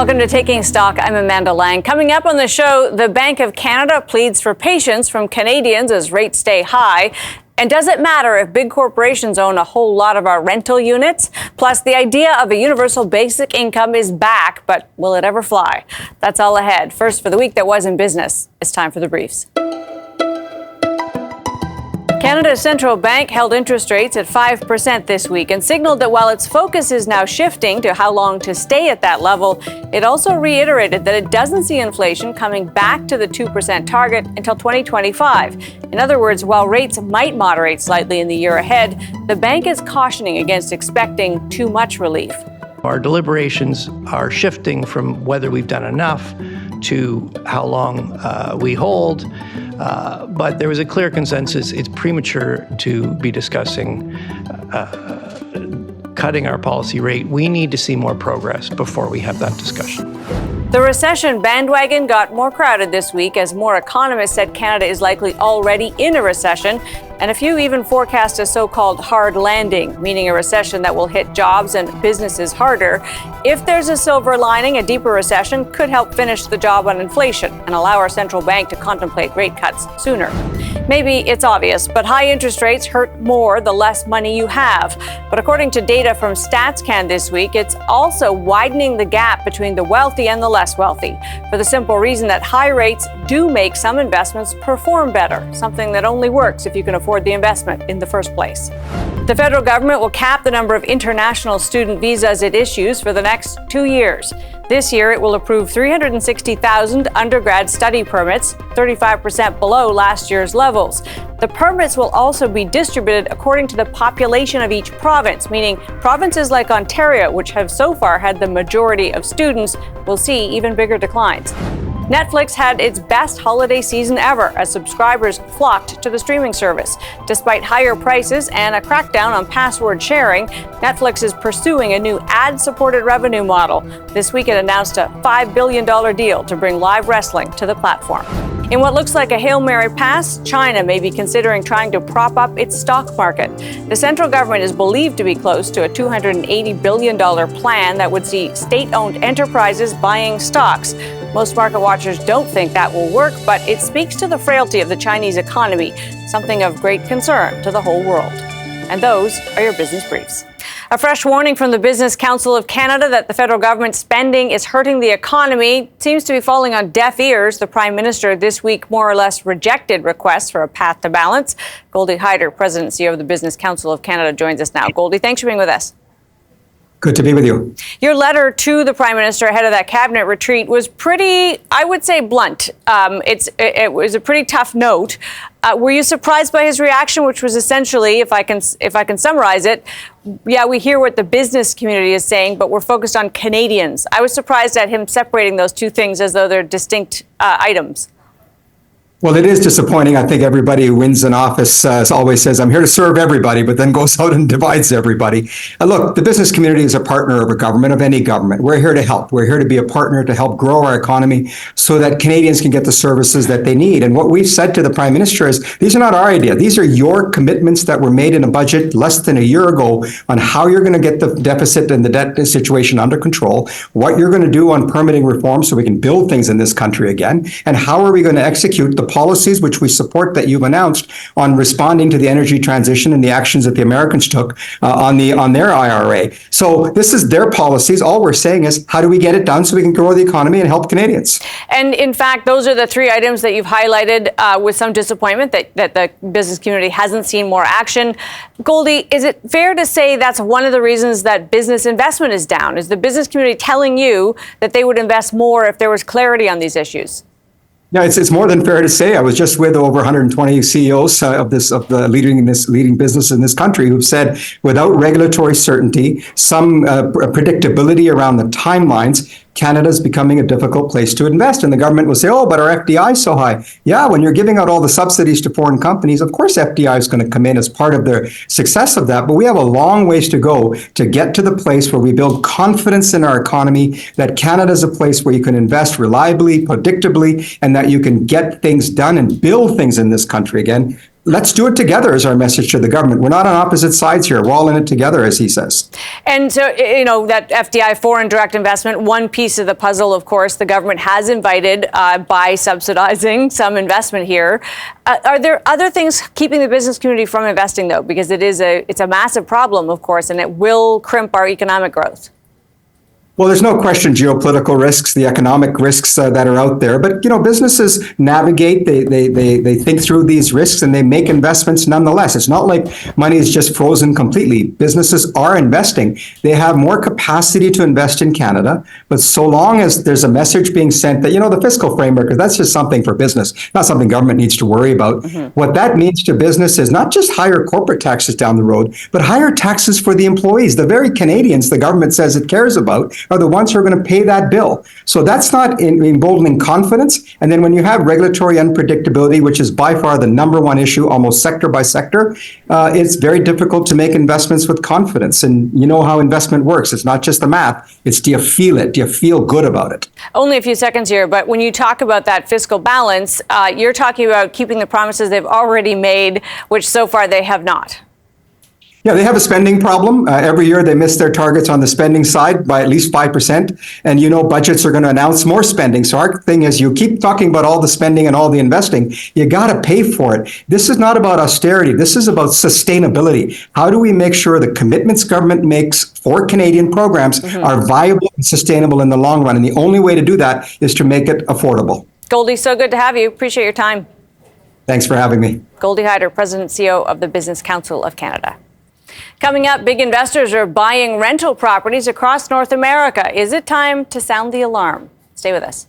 Welcome to Taking Stock. I'm Amanda Lang. Coming up on the show, the Bank of Canada pleads for patience from Canadians as rates stay high. And does it matter if big corporations own a whole lot of our rental units? Plus, the idea of a universal basic income is back, but will it ever fly? That's all ahead. First, for the week that was in business, it's time for the briefs. Canada's central bank held interest rates at 5% this week and signaled that while its focus is now shifting to how long to stay at that level, it also reiterated that it doesn't see inflation coming back to the 2% target until 2025. In other words, while rates might moderate slightly in the year ahead, the bank is cautioning against expecting too much relief. Our deliberations are shifting from whether we've done enough to how long we hold. But there was a clear consensus. It's premature to be discussing cutting our policy rate. We need to see more progress before we have that discussion. The recession bandwagon got more crowded this week as more economists said Canada is likely already in a recession, and a few even forecast a so-called hard landing, meaning a recession that will hit jobs and businesses harder. If there's a silver lining, a deeper recession could help finish the job on inflation and allow our central bank to contemplate rate cuts sooner. Maybe it's obvious, but high interest rates hurt more the less money you have. But according to data from StatsCan this week, it's also widening the gap between the wealthy and the less wealthy, for the simple reason that high rates do make some investments perform better, something that only works if you can afford the investment in the first place. The federal government will cap the number of international student visas it issues for the next 2 years. This year, it will approve 360,000 undergrad study permits, 35% below last year's levels. The permits will also be distributed according to the population of each province, meaning provinces like Ontario, which have so far had the majority of students, will see even bigger declines. Netflix had its best holiday season ever as subscribers flocked to the streaming service. Despite higher prices and a crackdown on password sharing, Netflix is pursuing a new ad-supported revenue model. This week it announced a $5 billion deal to bring live wrestling to the platform. In what looks like a Hail Mary pass, China may be considering trying to prop up its stock market. The central government is believed to be close to a $280 billion plan that would see state-owned enterprises buying stocks. Most market watchers don't think that will work, but it speaks to the frailty of the Chinese economy, something of great concern to the whole world. And those are your business briefs. A fresh warning from the Business Council of Canada that the federal government spending is hurting the economy seems to be falling on deaf ears. The Prime Minister this week more or less rejected requests for a path to balance. Goldy Hyder, President and CEO of the Business Council of Canada, joins us now. Goldie, thanks for being with us. Good to be with you. Your letter to the Prime Minister ahead of that cabinet retreat was pretty, I would say, blunt. It was a pretty tough note. Were you surprised by his reaction, which was essentially, if I can summarize it, yeah, we hear what the business community is saying, but we're focused on Canadians. I was surprised at him separating those two things as though they're distinct items. Well, it is disappointing. I think everybody who wins an office always says, I'm here to serve everybody, but then goes out and divides everybody. Look, the business community is a partner of a government, of any government. We're here to help. We're here to be a partner to help grow our economy so that Canadians can get the services that they need. And what we've said to the Prime Minister is, these are not our idea. These are your commitments that were made in a budget less than a year ago on how you're going to get the deficit and the debt situation under control, what you're going to do on permitting reform so we can build things in this country again, and how are we going to execute the policies which we support that you've announced on responding to the energy transition and the actions that the Americans took on their IRA. So this is their policies. All we're saying is, how do we get it done so we can grow the economy and help Canadians? And in fact, those are the three items that you've highlighted with some disappointment that the business community hasn't seen more action. Goldie, is it fair to say that's one of the reasons that business investment is down? Is the business community telling you that they would invest more if there was clarity on these issues? Yeah, it's more than fair to say. I was just with over 120 CEOs of the leading business in this country who've said, without regulatory certainty, some predictability around the timelines, Canada's becoming a difficult place to invest. And the government will say, oh, but our FDI is so high. Yeah, when you're giving out all the subsidies to foreign companies, of course FDI is going to come in as part of the success of that. But we have a long ways to go to get to the place where we build confidence in our economy, that Canada is a place where you can invest reliably, predictably, and that you can get things done and build things in this country again. let's do it together is our message to the government. We're not on opposite sides here. We're all in it together, as he says. And so, that FDI, foreign direct investment, one piece of the puzzle, of course, the government has invited by subsidizing some investment here. Are there other things keeping the business community from investing, though? Because it's a massive problem, of course, and it will crimp our economic growth. Well, there's no question geopolitical risks, the economic risks that are out there. But, businesses navigate, they think through these risks and they make investments nonetheless. It's not like money is just frozen completely. Businesses are investing. They have more capacity to invest in Canada. But so long as there's a message being sent that, the fiscal framework, that's just something for business, not something government needs to worry about. What that means to business is not just higher corporate taxes down the road, but higher taxes for the employees. The very Canadians the government says it cares about are the ones who are going to pay that bill. So that's not emboldening confidence. And then when you have regulatory unpredictability, which is by far the number one issue, almost sector by sector, it's very difficult to make investments with confidence. And you know how investment works. It's not just the math. It's, do you feel it? Do you feel good about it? Only a few seconds here, but when you talk about that fiscal balance, you're talking about keeping the promises they've already made, which so far they have not. Yeah, they have a spending problem. Every year they miss their targets on the spending side by at least 5%. And budgets are going to announce more spending. So our thing is, you keep talking about all the spending and all the investing. You got to pay for it. This is not about austerity. This is about sustainability. How do we make sure the commitments government makes for Canadian programs are viable and sustainable in the long run? And the only way to do that is to make it affordable. Goldie, so good to have you. Appreciate your time. Thanks for having me. Goldie Hyder, President and CEO of the Business Council of Canada. Coming up, big investors are buying rental properties across North America. Is it time to sound the alarm? Stay with us.